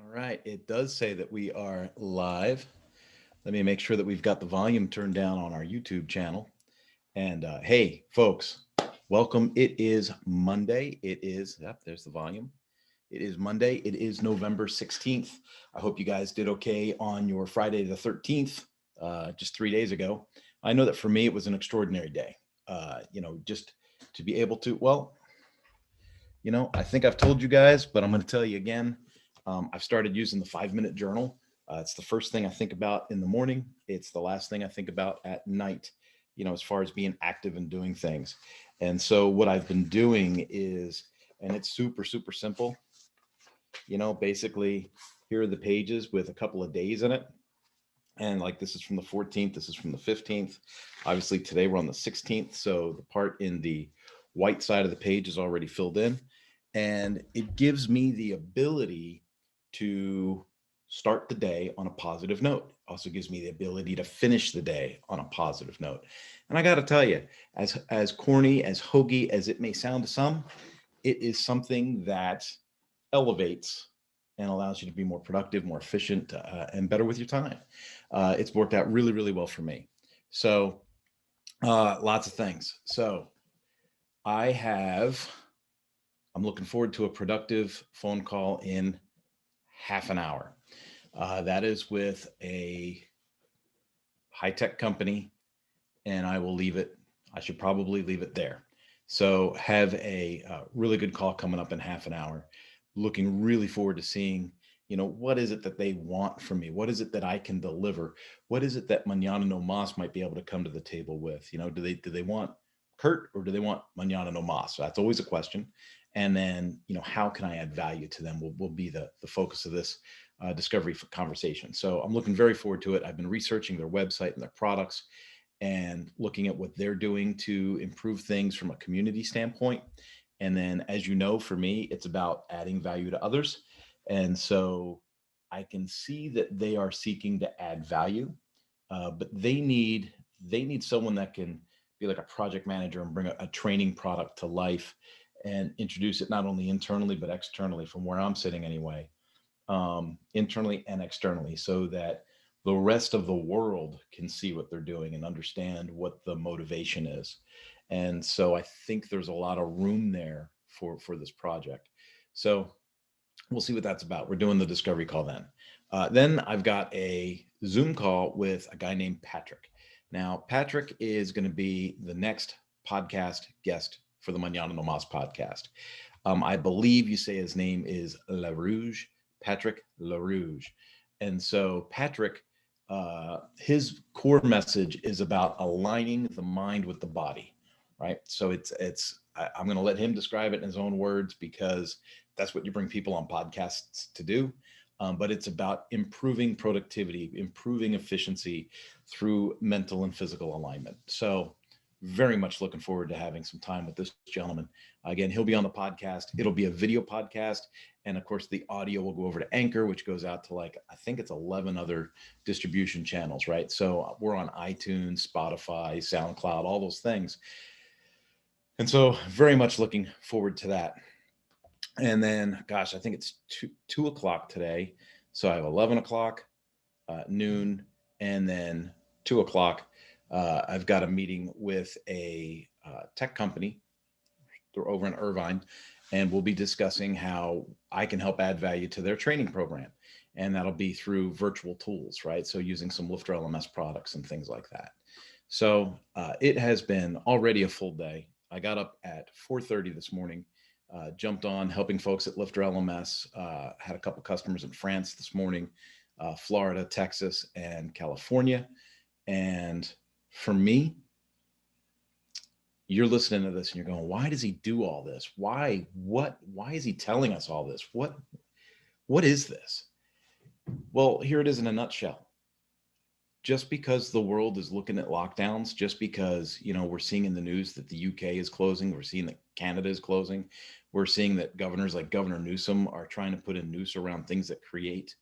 All right, it does say that we are live. Let me make sure that we've got the volume turned down on our YouTube channel. And hey, folks, welcome. It is Monday. Yep, there's the volume. It is Monday. It is November 16th. I hope you guys did okay on your Friday the 13th, just 3 days ago. I know that for me, it was an extraordinary day. Just to be able to, I think I've told you guys, but I'm going to tell you again. I've started using the 5 minute journal. It's the first thing I think about in the morning. It's the last thing I think about at night, as far as being active and doing things. And so what I've been doing is, and it's super, super simple, basically here are the pages with a couple of days in it. And like this is from the 14th, this is from the 15th. Obviously, today we're on the 16th. So the part in the white side of the page is already filled in. And it gives me the ability to start the day on a positive note. Also gives me the ability to finish the day on a positive note. And I got to tell you, as corny, as hokey as it may sound to some, it is something that elevates and allows you to be more productive, more efficient, and better with your time. It's worked out really, really well for me. So, lots of things. So, I have, I'm looking forward to a productive phone call in half an hour. That is with a high tech company, and I will leave it. I should probably leave it there. So, have a really good call coming up in half an hour. Looking really forward to seeing, what is it that they want from me? What is it that I can deliver? What is it that Mañana no Mas might be able to come to the table with? Do they want Kurt or do they want Mañana no Mas? So that's always a question. And then, how can I add value to them will be the focus of this discovery conversation. So I'm looking very forward to it. I've been researching their website and their products and looking at what they're doing to improve things from a community standpoint. And then, as you know, for me, it's about adding value to others. And so I can see that they are seeking to add value, but they need someone that can be like a project manager and bring a training product to life and introduce it not only internally but externally from where I'm sitting anyway, internally and externally, so that the rest of the world can see what they're doing and understand what the motivation is. And so I think there's a lot of room there for this project. So we'll see what that's about. We're doing the discovery call then. Then I've got a Zoom call with a guy named Patrick. Now, Patrick is going to be the next podcast guest for the Mañana No Mas podcast. I believe you say his name is LaRouge, Patrick LaRouge. And so, Patrick, his core message is about aligning the mind with the body, right? So I'm going to let him describe it in his own words because that's what you bring people on podcasts to do. But it's about improving productivity, improving efficiency through mental and physical alignment. So, very much looking forward to having some time with this gentleman. Again, he'll be on the podcast. It'll be a video podcast. And of course, the audio will go over to Anchor, which goes out to I think it's 11 other distribution channels, right? So we're on iTunes, Spotify, SoundCloud, all those things. And so, very much looking forward to that. And then, gosh, I think it's 2 o'clock today. So I have 11 o'clock, noon, and then 2 o'clock. I've got a meeting with a tech company. They're over in Irvine, and we'll be discussing how I can help add value to their training program. And that'll be through virtual tools, right? So using some Lifter LMS products and things like that. So it has been already a full day. I got up at 4:30 this morning, jumped on helping folks at Lifter LMS. Had a couple customers in France this morning, Florida, Texas, and California. And for me, you're listening to this and you're going, why does he do all this? Why is he telling us all this? What is this? Well, here it is in a nutshell. Just because the world is looking at lockdowns, just because, we're seeing in the news that the UK is closing, we're seeing that Canada is closing, we're seeing that governors like Governor Newsom are trying to put a noose around things that create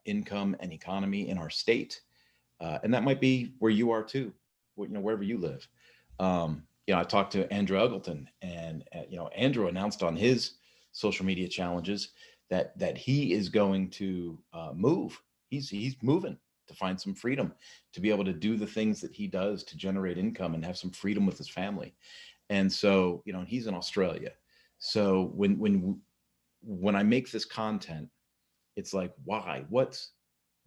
income and economy in our state. And that might be where you are too, wherever you live. I talked to Andrew Eggleton, and Andrew announced on his social media challenges that he is going to move. He's moving to find some freedom, to be able to do the things that he does to generate income and have some freedom with his family. And so, he's in Australia. So when I make this content, it's like, why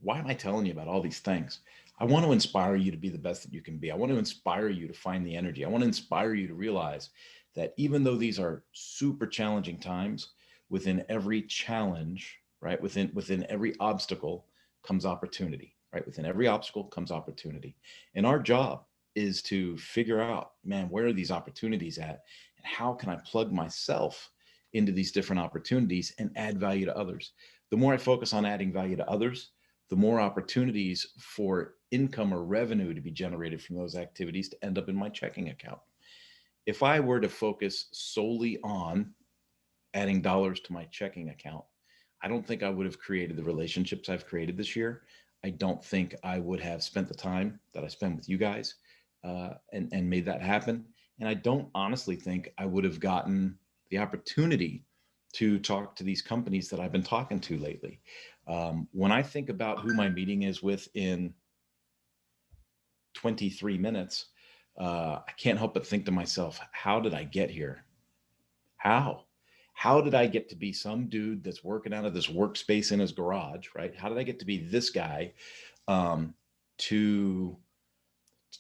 am I telling you about all these things? I want to inspire you to be the best that you can be. I want to inspire you to find the energy. I want to inspire you to realize that even though these are super challenging times, within every challenge, right, within every obstacle comes opportunity, right? Within every obstacle comes opportunity. And our job is to figure out, man, where are these opportunities at? And how can I plug myself into these different opportunities and add value to others? The more I focus on adding value to others, the more opportunities for income or revenue to be generated from those activities to end up in my checking account. If I were to focus solely on adding dollars to my checking account, I don't think I would have created the relationships I've created this year. I don't think I would have spent the time that I spend with you guys and made that happen. And I don't honestly think I would have gotten the opportunity to talk to these companies that I've been talking to lately. When I think about who my meeting is with in 23 minutes, I can't help but think to myself, how did I get here? How? How did I get to be some dude that's working out of this workspace in his garage, right? How did I get to be this guy to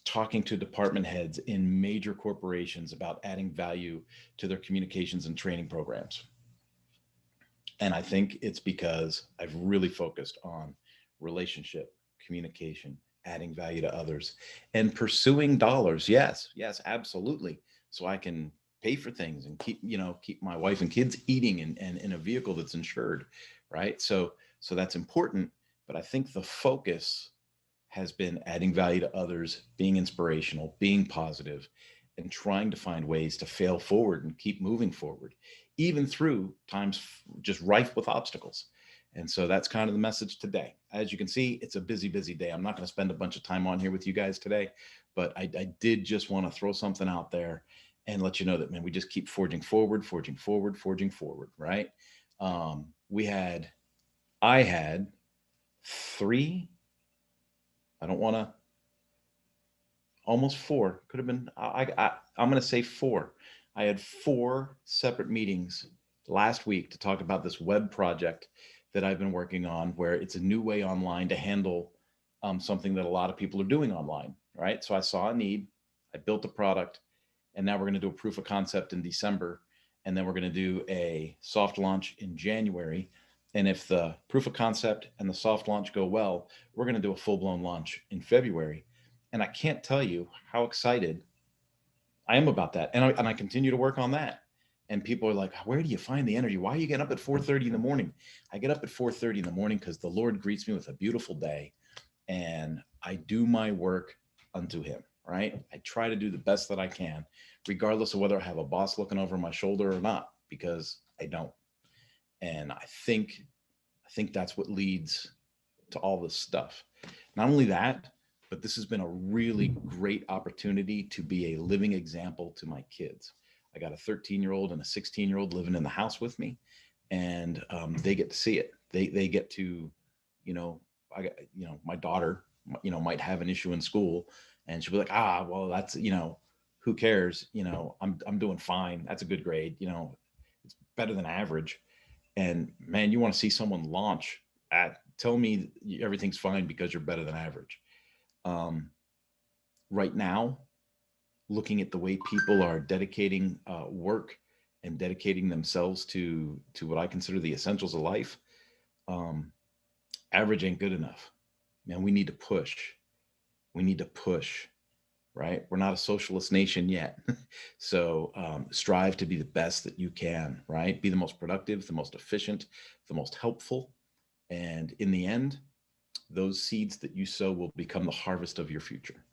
talking to department heads in major corporations about adding value to their communications and training programs? And I think it's because I've really focused on relationship, communication, adding value to others, and pursuing dollars. Yes, yes, absolutely. So I can pay for things and keep my wife and kids eating and in a vehicle that's insured, right? So that's important. But I think the focus has been adding value to others, being inspirational, being positive, and trying to find ways to fail forward and keep moving forward, even through times just rife with obstacles. And so that's kind of the message today. As you can see, it's a busy, busy day. I'm not going to spend a bunch of time on here with you guys today, but I did just want to throw something out there and let you know that, man, we just keep forging forward, forging forward, forging forward, right? I had three, I don't want to, almost four, could have been, I'm going to say four. I had four separate meetings last week to talk about this web project that I've been working on, where it's a new way online to handle something that a lot of people are doing online, right? So I saw a need, I built a product, and now we're going to do a proof of concept in December, and then we're going to do a soft launch in January. And if the proof of concept and the soft launch go well, we're going to do a full blown launch in February. And I can't tell you how excited I am about that. And I continue to work on that. And people are like, where do you find the energy? Why are you getting up at 4:30 in the morning? I get up at 4:30 in the morning because the Lord greets me with a beautiful day, and I do my work unto him, right? I try to do the best that I can, regardless of whether I have a boss looking over my shoulder or not, because I don't. And I think that's what leads to all this stuff. Not only that, but this has been a really great opportunity to be a living example to my kids. I got a 13-year-old and a 16-year-old living in the house with me, and they get to see it. They get to, you know, I got, my daughter, might have an issue in school, and she'll be like, well, that's, who cares? I'm doing fine. That's a good grade. It's better than average. And man, you want to see someone launch at tell me everything's fine because you're better than average. Um, right now, looking at the way people are dedicating work and dedicating themselves to what I consider the essentials of life, um, average ain't good enough. Man, we need to push. We need to push. Right? We're not a socialist nation yet, so strive to be the best that you can. Right? Be the most productive, the most efficient, the most helpful, and in the end, those seeds that you sow will become the harvest of your future.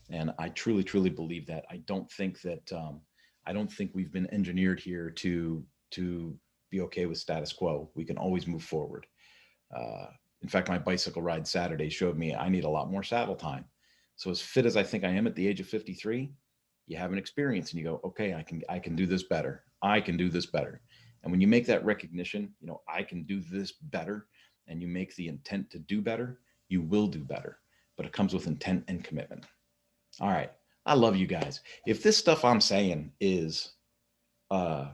And I truly, truly believe that. I don't think we've been engineered here to be okay with status quo. We can always move forward. Uh, in fact, my bicycle ride Saturday showed me I need a lot more saddle time. So as fit as I think I am at the age of 53, you have an experience and you go, okay, I can do this better. I can do this better. And when you make that recognition, I can do this better, and you make the intent to do better, you will do better. But it comes with intent and commitment. All right. I love you guys. If this stuff I'm saying is, uh,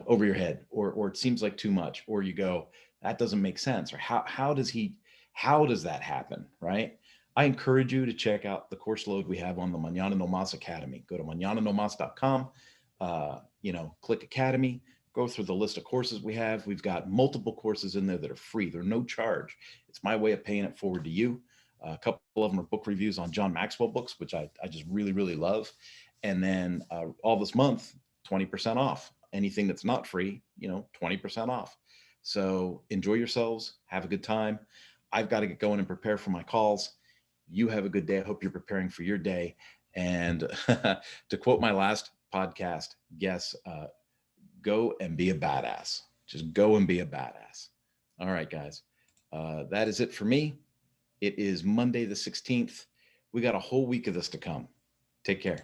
over your head, or it seems like too much, or you go, that doesn't make sense, or how does that happen, right? I encourage you to check out the course load we have on the Mañana No Mas Academy. Go to mañananomas.com, click Academy, go through the list of courses we have. We've got multiple courses in there that are free. They're no charge. It's my way of paying it forward to you. A couple of them are book reviews on John Maxwell books, which I just really, really love. And then all this month, 20% off. Anything that's not free, 20% off. So enjoy yourselves. Have a good time. I've got to get going and prepare for my calls. You have a good day. I hope you're preparing for your day. And to quote my last podcast guest, go and be a badass. Just go and be a badass. All right, guys. That is it for me. It is Monday the 16th. We got a whole week of this to come. Take care.